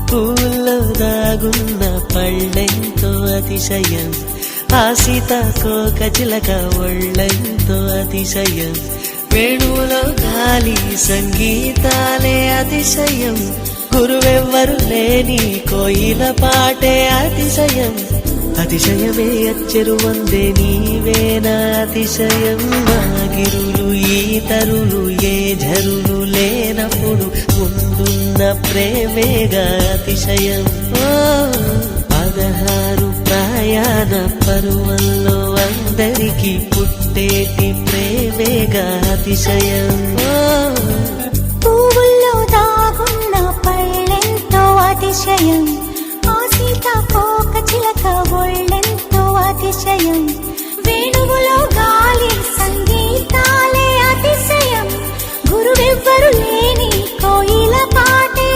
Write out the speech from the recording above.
పూల్లో దాగున్న పళ్ళెంతో అతిశయం, ఆ సీతాకోక చిలక ఒళ్ళెంతో అతిశయం, వేణువులో గాలి సంగీతాలే అతిశయం, గురువెవ్వరు లేని కోయిల పాటే అతిశయం, అతిశయమే అచ్చెరు వందే నీవేనా అతిశయం, మాగిరులు ఈతరులు ఏ ఝరులు లేనప్పుడు ముందున్న ప్రేమేగా అతిశయం. 16 ప్రయాణ పరువల్లో అందరికీ పుట్టేటి ప్రేమేగా అతిశయం.